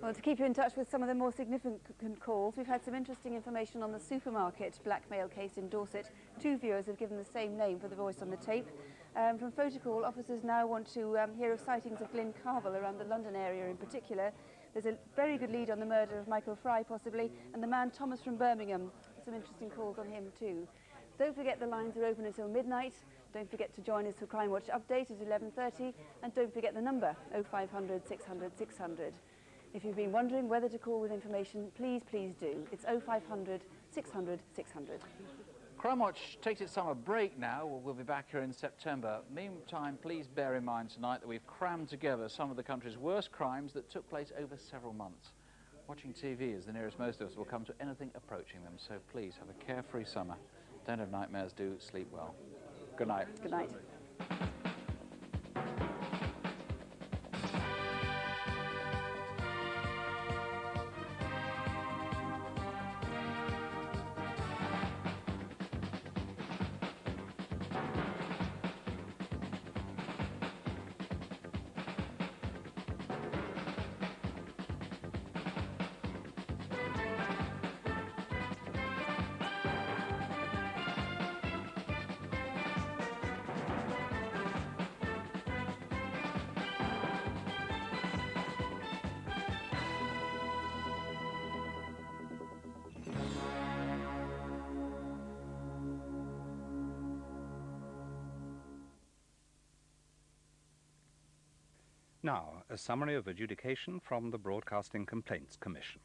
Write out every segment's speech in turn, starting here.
Well, to keep you in touch with some of the more significant calls, we've had some interesting information on the supermarket blackmail case in Dorset. 2 viewers have given the same name for the voice on the tape. From photocall, officers now want to hear of sightings of Glyn Carvel around the London area in particular. There's a very good lead on the murder of Michael Fry, possibly, and the man Thomas from Birmingham. Some interesting calls on him too. Don't forget the lines are open until midnight. Don't forget to join us for Crime Watch Update at 11:30, and don't forget the number 0500 600 600. If you've been wondering whether to call with information, please do. It's 0500 600 600. Crime Watch takes its summer break now. We'll be back here in September. Meantime, please bear in mind tonight that we've crammed together some of the country's worst crimes that took place over several months. Watching TV is the nearest most of us will come to anything approaching them, so please have a carefree summer. Don't have nightmares, do sleep well. Good night. Good night. Now, a summary of adjudication from the Broadcasting Complaints Commission.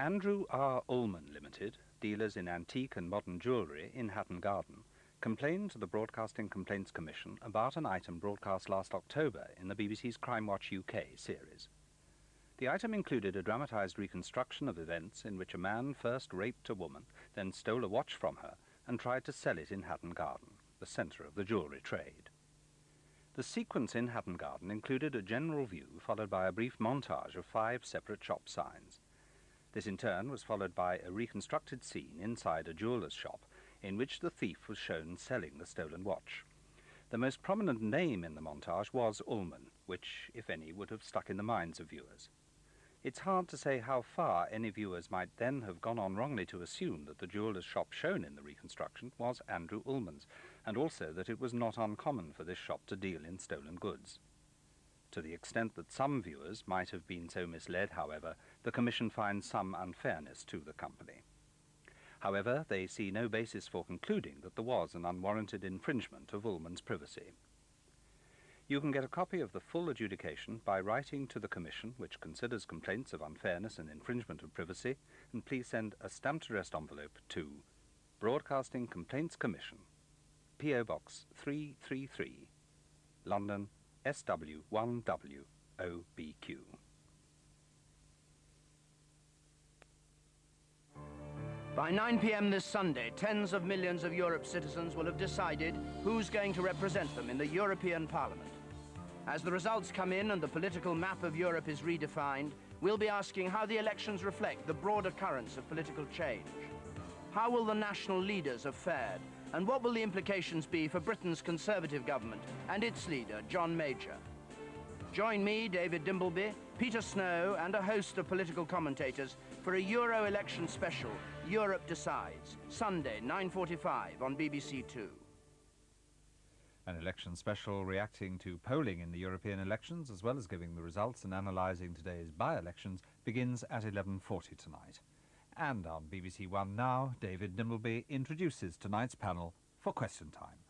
Andrew R. Ullman Limited, dealers in antique and modern jewellery in Hatton Garden, complained to the Broadcasting Complaints Commission about an item broadcast last October in the BBC's Crime Watch UK series. The item included a dramatised reconstruction of events in which a man first raped a woman, then stole a watch from her and tried to sell it in Hatton Garden, the centre of the jewellery trade. The sequence in Hatton Garden included a general view followed by a brief montage of 5 separate shop signs. This in turn was followed by a reconstructed scene inside a jeweller's shop in which the thief was shown selling the stolen watch. The most prominent name in the montage was Ullman, which, if any, would have stuck in the minds of viewers. It's hard to say how far any viewers might then have gone on wrongly to assume that the jeweller's shop shown in the reconstruction was Andrew Ullman's, and also that it was not uncommon for this shop to deal in stolen goods. To the extent that some viewers might have been so misled, however, the Commission finds some unfairness to the company. However, they see no basis for concluding that there was an unwarranted infringement of Ullman's privacy. You can get a copy of the full adjudication by writing to the Commission, which considers complaints of unfairness and infringement of privacy, and please send a stamped addressed envelope to Broadcasting Complaints Commission, P.O. Box 333, London, SW1WOBQ. By 9 p.m. this Sunday, tens of millions of Europe's citizens will have decided who's going to represent them in the European Parliament. As the results come in and the political map of Europe is redefined, we'll be asking how the elections reflect the broader currents of political change. How will the national leaders have fared, and what will the implications be for Britain's Conservative government and its leader, John Major? Join me, David Dimbleby, Peter Snow, and a host of political commentators for a Euro election special, Europe Decides, Sunday, 9:45 on BBC2. An election special reacting to polling in the European elections, as well as giving the results and analysing today's by-elections, begins at 11:40 tonight. And on BBC1 Now, David Dimbleby introduces tonight's panel for Question Time.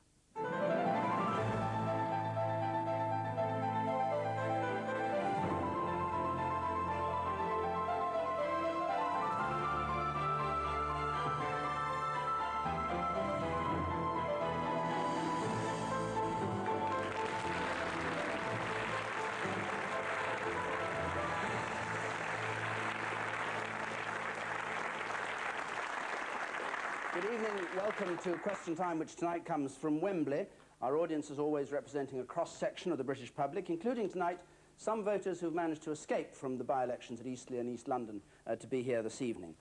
Good evening, welcome to Question Time, which tonight comes from Wembley. Our audience is always representing a cross-section of the British public, including tonight some voters who've managed to escape from the by-elections at Eastleigh and East London to be here this evening.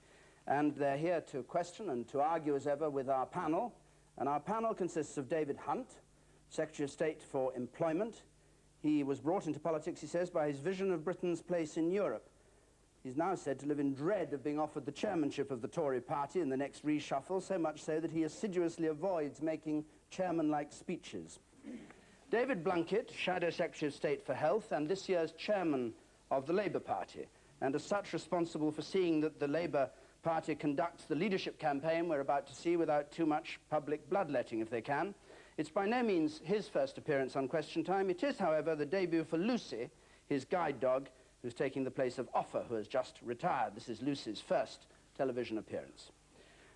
And they're here to question and to argue as ever with our panel. And our panel consists of David Hunt, Secretary of State for Employment. He was brought into politics, he says, by his vision of Britain's place in Europe. He's now said to live in dread of being offered the chairmanship of the Tory party in the next reshuffle, so much so that he assiduously avoids making chairman-like speeches. David Blunkett, Shadow Secretary of State for Health, and this year's chairman of the Labour Party, and as such responsible for seeing that the Labour Party conducts the leadership campaign we're about to see without too much public bloodletting if they can. It's by no means his first appearance on Question Time. It is, however, the debut for Lucy, his guide dog, who's taking the place of Offa, who has just retired. This is Lucy's first television appearance.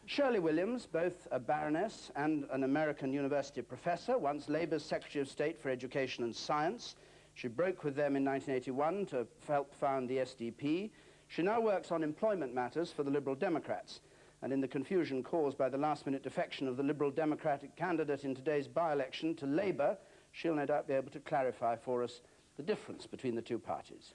Shirley Williams, both a baroness and an American university professor, once Labour's Secretary of State for Education and Science. She broke with them in 1981 to help found the SDP. She now works on employment matters for the Liberal Democrats, and in the confusion caused by the last-minute defection of the Liberal Democratic candidate in today's by-election to Labour, she'll no doubt be able to clarify for us the difference between the two parties.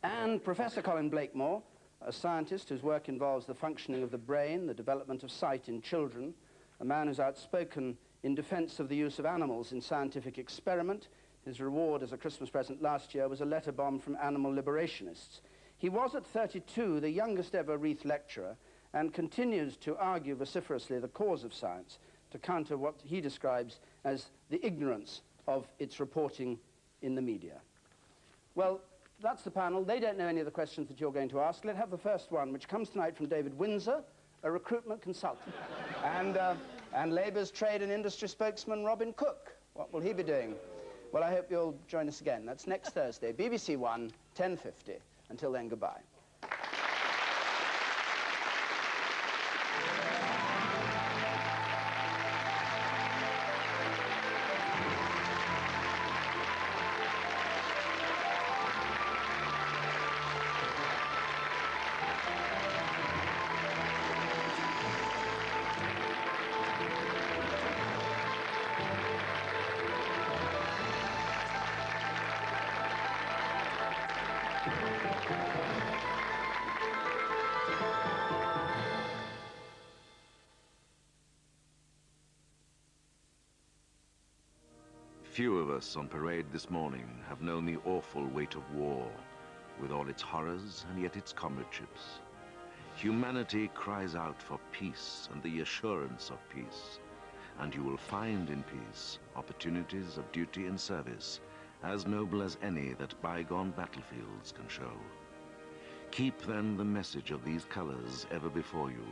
And Professor Colin Blakemore, a scientist whose work involves the functioning of the brain, the development of sight in children, a man who's outspoken in defense of the use of animals in scientific experiment. His reward as a Christmas present last year was a letter bomb from animal liberationists. He was at 32 the youngest ever Reith lecturer and continues to argue vociferously the cause of science to counter what he describes as the ignorance of its reporting in the media. Well, that's the panel. They don't know any of the questions that you're going to ask. Let's have the first one, which comes tonight from David Windsor, a recruitment consultant, and Labour's trade and industry spokesman Robin Cook. What will he be doing? Well, I hope you'll join us again. That's next Thursday, BBC1, 10:50. Until then, goodbye. Few of us on parade this morning have known the awful weight of war, with all its horrors and yet its comradeships. Humanity cries out for peace and the assurance of peace, and you will find in peace opportunities of duty and service as noble as any that bygone battlefields can show. Keep then the message of these colors ever before you,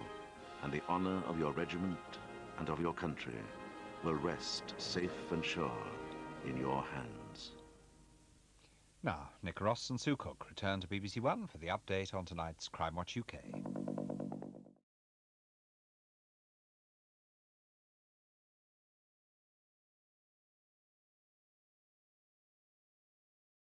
and the honor of your regiment and of your country will rest safe and sure in your hands. Now, Nick Ross and Sue Cook return to BBC One for the update on tonight's Crime Watch UK.